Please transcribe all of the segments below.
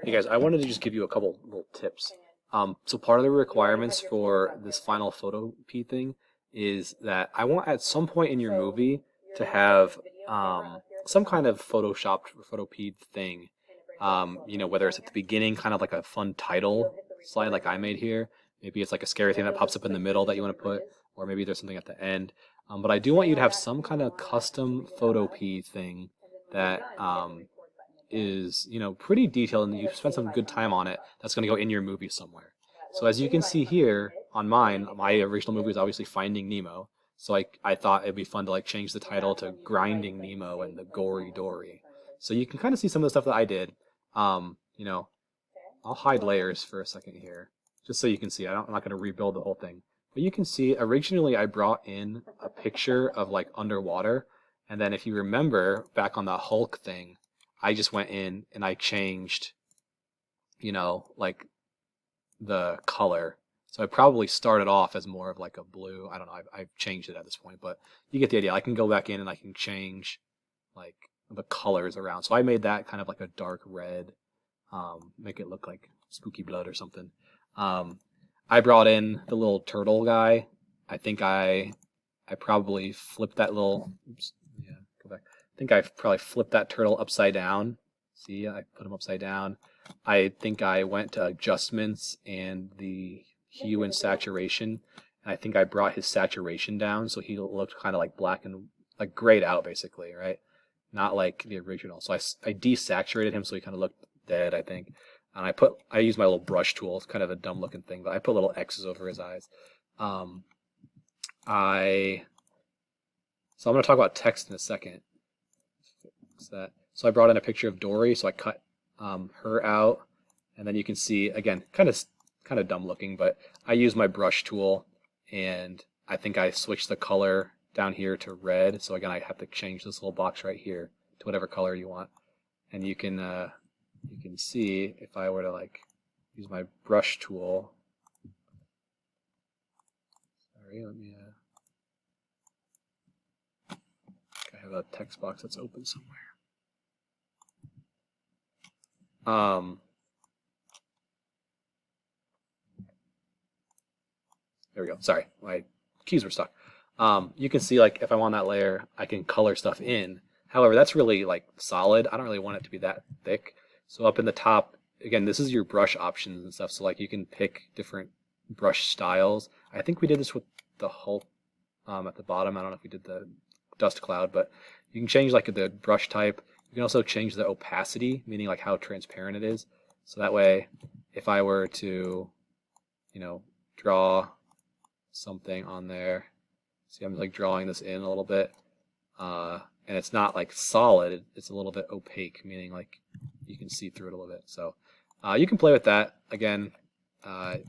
Hey guys, I wanted to just give you a couple little tips. So part of the requirements for this final Photopea thing is that I want at some point in your movie to have some kind of photoshopped Photopea thing. Whether it's at the beginning, kind of like a fun title slide like I made here. Maybe it's like a scary thing that pops up in the middle that you want to put, or maybe there's something at the end. But I do want you to have some kind of custom Photopea thing that is, pretty detailed and you've spent some good time on it that's going to go in your movie somewhere. So as you can see here on mine, my original movie is obviously Finding Nemo. So I thought it'd be fun to like change the title to Grinding Nemo and the Gory Dory. So you can kind of see some of the stuff that I did. Um, you know, I'll hide layers for a second here, just so you can see. I'm not going to rebuild the whole thing. But you can see originally I brought in a picture of like underwater. And then if you remember back on the Hulk thing, I just went in and I changed, like the color. So I probably started off as more of like a blue. I don't know. I've changed it at this point, but you get the idea. I can go back in and I can change like the colors around. So I made that kind of like a dark red, make it look like spooky blood or something. I brought in the little turtle guy. I think I probably flipped that little. Oops, yeah, go back. I think I probably flipped that turtle upside down. See, I put him upside down. I think I went to adjustments and the hue and saturation. And I think I brought his saturation down so he looked kind of like black and like grayed out basically, right? Not like the original. So I desaturated him so he kind of looked dead, I think. And I used my little brush tool. It's kind of a dumb looking thing, but I put little X's over his eyes. Um, I so I'm going to talk about text in a second. Fix that. So I brought in a picture of Dory, so I cut her out, and then you can see again, kind of dumb looking, but I used my brush tool, and I think I switched the color down here to red. So again, I have to change this little box right here to whatever color you want, and you can see if I were to like use my brush tool. Sorry, let me. I have a text box that's open somewhere. There we go. Sorry, my keys were stuck. You can see like if I'm on that layer, I can color stuff in. However, that's really like solid. I don't really want it to be that thick. So up in the top, again, this is your brush options and stuff. So like you can pick different brush styles. I think we did this with the Hulk at the bottom. I don't know if we did the dust cloud, but you can change like the brush type. You can also change the opacity, meaning like how transparent it is. So that way, if I were to, draw something on there, see I'm like drawing this in a little bit, and it's not like solid, it's a little bit opaque, meaning like you can see through it a little bit. So you can play with that. Again, that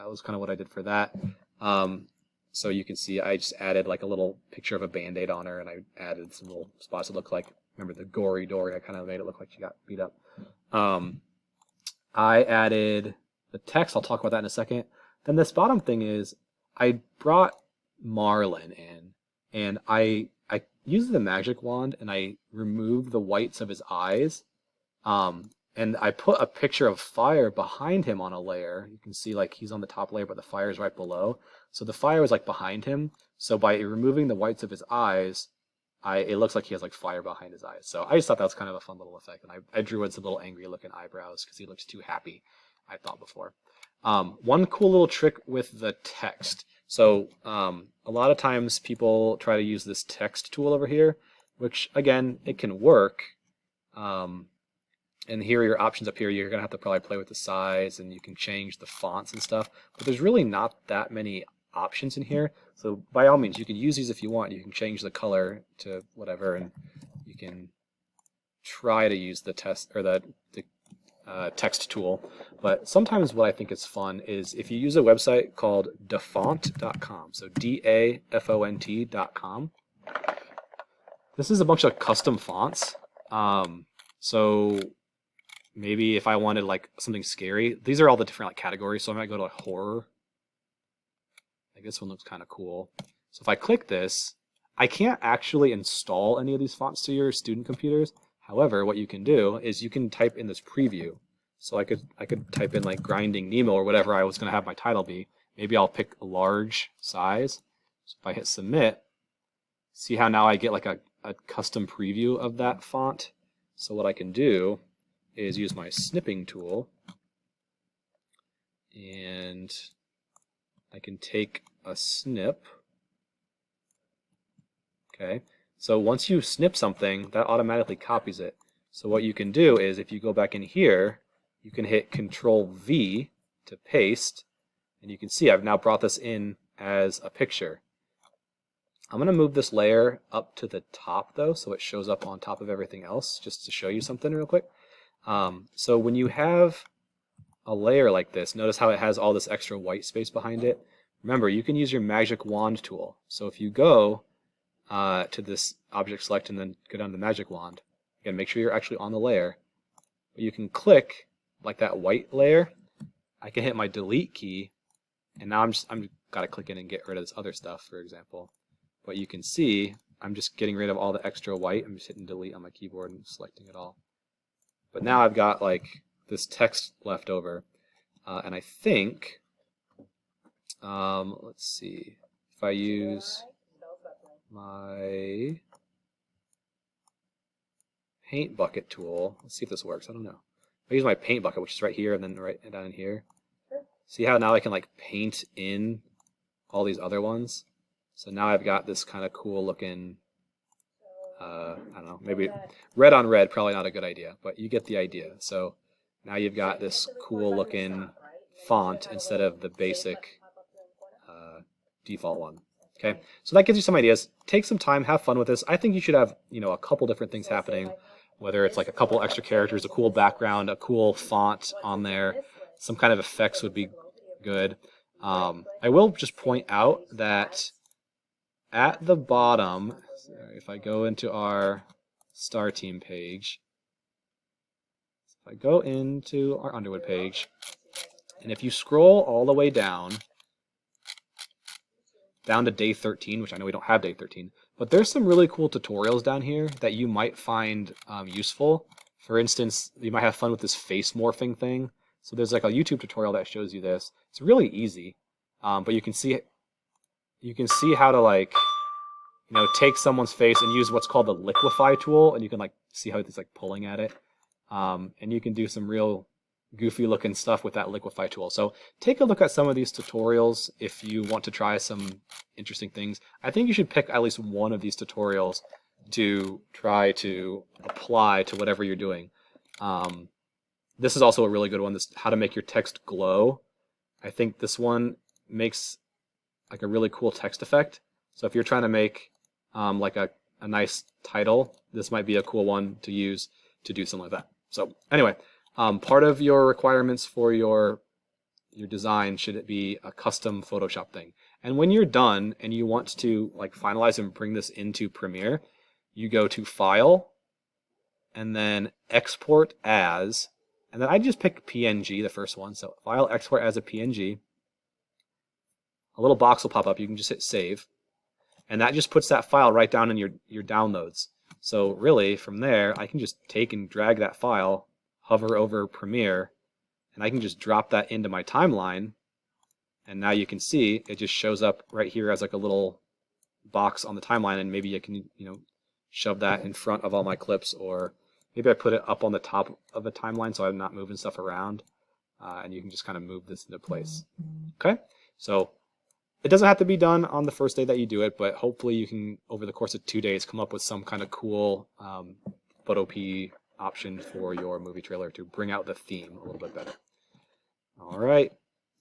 was kind of what I did for that. So you can see I just added like a little picture of a band-aid on her, and I added some little spots that look like, remember the gory Dory, I kind of made it look like she got beat up. I added the text, I'll talk about that in a second. Then this bottom thing is, I brought Marlin in, and I used the magic wand, and I removed the whites of his eyes, and I put a picture of fire behind him on a layer. You can see like he's on the top layer, but the fire is right below. So the fire is like behind him. So by removing the whites of his eyes, it looks like he has like fire behind his eyes. So I just thought that was kind of a fun little effect, and I drew in some little angry looking eyebrows because he looks too happy, I thought before. One cool little trick with the text. So a lot of times people try to use this text tool over here, which again, it can work. And here are your options up here. You're going to have to probably play with the size, and you can change the fonts and stuff. But there's really not that many options in here. So by all means, you can use these if you want. You can change the color to whatever, and you can try to use the text tool. But sometimes what I think is fun is if you use a website called dafont.com. So DAFONT.com. This is a bunch of custom fonts. So maybe if I wanted like something scary, these are all the different like categories. So I might go to like horror. Like this one looks kind of cool. So if I click this, I can't actually install any of these fonts to your student computers. However, what you can do is you can type in this preview. So I could type in like Grinding Nemo or whatever I was going to have my title be. Maybe I'll pick a large size. So if I hit submit, see how now I get like a custom preview of that font. So what I can do is use my snipping tool, and I can take a snip. Okay, so once you snip something, that automatically copies it. So what you can do is, if you go back in here, you can hit Control V to paste, and you can see I've now brought this in as a picture. I'm going to move this layer up to the top though, so it shows up on top of everything else, just to show you something real quick. So when you have a layer like this, notice how it has all this extra white space behind it. Remember, you can use your magic wand tool. So if you go to this object select and then go down to the magic wand, again, make sure you're actually on the layer. But you can click like that white layer. I can hit my delete key, and now I'm gotta click in and get rid of this other stuff, for example. But you can see I'm just getting rid of all the extra white. I'm just hitting delete on my keyboard and selecting it all. But now I've got like this text left over, and I think, let's see, if I use my paint bucket tool, let's see if this works. I don't know. I use my paint bucket, which is right here, and then right down in here. See how now I can like paint in all these other ones? So now I've got this kind of cool looking, I don't know, maybe red on red, probably not a good idea, but you get the idea. So now you've got this cool looking font instead of the basic default one. Okay, so that gives you some ideas. Take some time, have fun with this. I think you should have, a couple different things happening, whether it's like a couple extra characters, a cool background, a cool font on there, some kind of effects would be good. I will just point out that at the bottom, if I go into our Star Team page, if I go into our Underwood page, and if you scroll all the way down to day 13, which I know we don't have day 13, but there's some really cool tutorials down here that you might find useful. For instance, you might have fun with this face morphing thing. So there's like a YouTube tutorial that shows you this. It's really easy, but you can see how to like, take someone's face and use what's called the liquefy tool, and you can like see how it's like pulling at it, and you can do some real goofy looking stuff with that liquefy tool. So take a look at some of these tutorials if you want to try some interesting things. I think you should pick at least one of these tutorials to try to apply to whatever you're doing. This is also a really good one, this how to make your text glow. I think this one makes like a really cool text effect. So if you're trying to make like a nice title, this might be a cool one to use to do something like that. So anyway, part of your requirements for your design should it be a custom Photoshop thing. And when you're done and you want to like finalize and bring this into Premiere, you go to File and then Export As, and then I just pick PNG, the first one. So File, Export as a PNG. A little box will pop up. You can just hit Save, and that just puts that file right down in your downloads. So really, from there, I can just take and drag that file, hover over Premiere, and I can just drop that into my timeline, and now you can see it just shows up right here as like a little box on the timeline, and maybe I can shove that in front of all my clips, or maybe I put it up on the top of a timeline so I'm not moving stuff around, and you can just kind of move this into place. Okay, so it doesn't have to be done on the first day that you do it, but hopefully you can, over the course of 2 days, come up with some kind of cool Photopea option for your movie trailer to bring out the theme a little bit better. All right,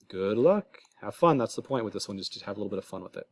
good luck. Have fun. That's the point with this one, just to have a little bit of fun with it.